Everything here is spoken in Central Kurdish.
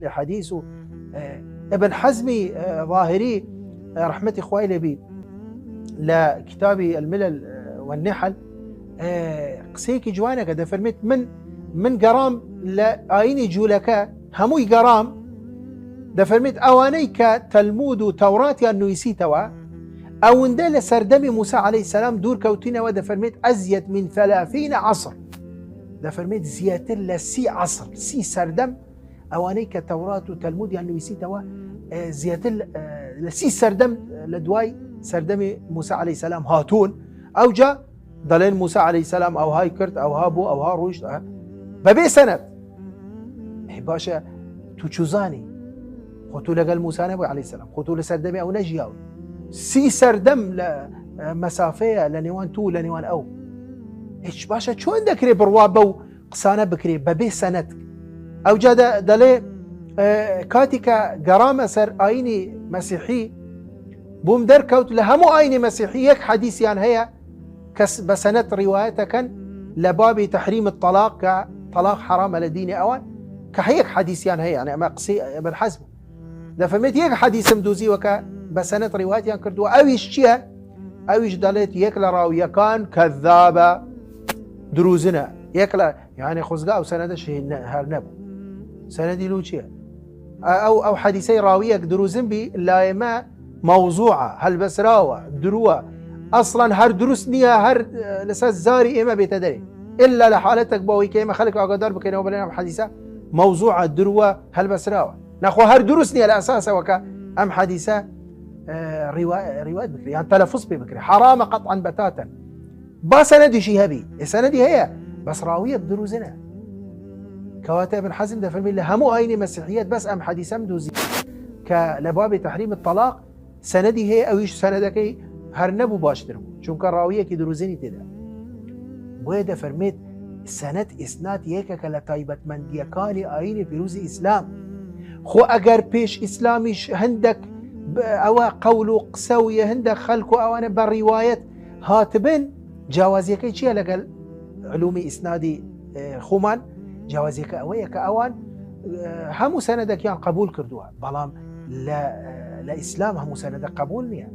حديث ابن حزمي ظاهري رحمة خوای لێبی لە کتابی الملل والنحل قسەیەکی جوانەکە دەفەرمێت من گەڕام لە ئاینی جوولەکە هەمووی گەڕام دەفەرمێت ئەوانەی کە تەلمود و تەوراتیان نوویسیتەوە ئەوەندە لە سەردەمی موسى عليه السلام دوور کەوتینەوە دەفەرمێت ئەزیەت من 30 عصر دەفەرمێت زیاتر لە 30 عصر 30 سەردەم ئەوانەی کە تەورات و تەلمودیان نوویسیتەوە زیاتر لە 30 سەردەم لە دوای سەردەمی موسى عليه السلام هاتوون ئەوجا دەڵێن موسى عليه السلام ئەوهای کرد ئەوها بوو ئەوها ڕۆیشت بەبێ سەنەد باشە تو چوزانی خۆتو لەگەڵ موسى نەبووی عليه السلام خۆتو لە سەردەمی ئەو نەژیاوی 30 سەردەم لە مەسافەیە لە نێوان تو لە نێوان ئەو هیچ باشە چۆن دەکرێت بڕوا بەو قسانە بکرێ بەبێ سەنەد ئەوجا دەڵێ کاتی کە گەڕامە سەر ئاینی مەسیحی بووم دەرکەوت لە هەموو ئاینی مەسیحی یەک حەدیثیان هەیە کەس بە سەنەد ڕیوایەتەکەن لە بابی تەحریم الطلاق کە طلاق حرامە لە دینی ئەوان کە هەیەک حەدیثیان هەیە یعنی ئەمە قسەی ابن حزم دەفەرمێت یەک حەدیثم دۆزیوە کە بە سەنەد ڕیوایەتیان کردووە ئەویش چییە؟ ئەویش دەڵێت یەک لە ڕاویەکان کەذابە دروزنە یەک لە یعنی خۆزگا ئەو سەنەدەش هەر نەبوو سەنەدی لو چییە؟ ئەو حەدیثەی ڕاویەک دروزن بی لایەمە موضوعە هەلبەسراوە درووە ئەسڵەن هەر دروست نییە هەر لەسەر زاری ئێمە بێتە دەرێ ئللا لە حالەتێک بەوەی کە ئێمە خەڵک ئاگادار بکەینەوە بڵێن ئەم حەدیثە موضوعە درووە هەلبەسراوە نەخوا هەر دروست نییە لە ئەساسەوە کە ئەم حەدیثە ڕیوایەت بکرێ یان تەلەفوز پێ بکرێ حرامە قەطعاً بەتاتەن با سەنەدیشی هەبی سەنەدی هەیە بەس ڕاویەک دروزنە کەواتە ابن حزم دەفەرمێت لە هەموو ئاینی مەسیحیەت بەس ئەم حەدیثەم دۆزی کە لە بابی تەحریم الطلاق سەنەدی هەیە ئەویش سەنەدەکەی هەر نەبوو باشتر بوو چونکە ڕاویەکی دروزنی تێدا بۆیە دەفەرمێت سەنەد ئیسناد یەکێکە لە تایبەتمەندیەکانی ئاینی پیرۆزی ئیسلام خۆ ئەگەر پێش ئیسلامیش هەندێک ئەوە قەول و قسە و هەندێک خەڵک و ئەوانە بە ڕیوایەت هاتبن جیاوازیەکەی چییە لەگەڵ علومی ئیسنادی خۆمان جیاوازیەکە ئەوەیە کە ئەوان هەموو سەنەدەکیان قبول کردووە بەڵام لە ئیسلام هەموو سەنەدە قبول نییە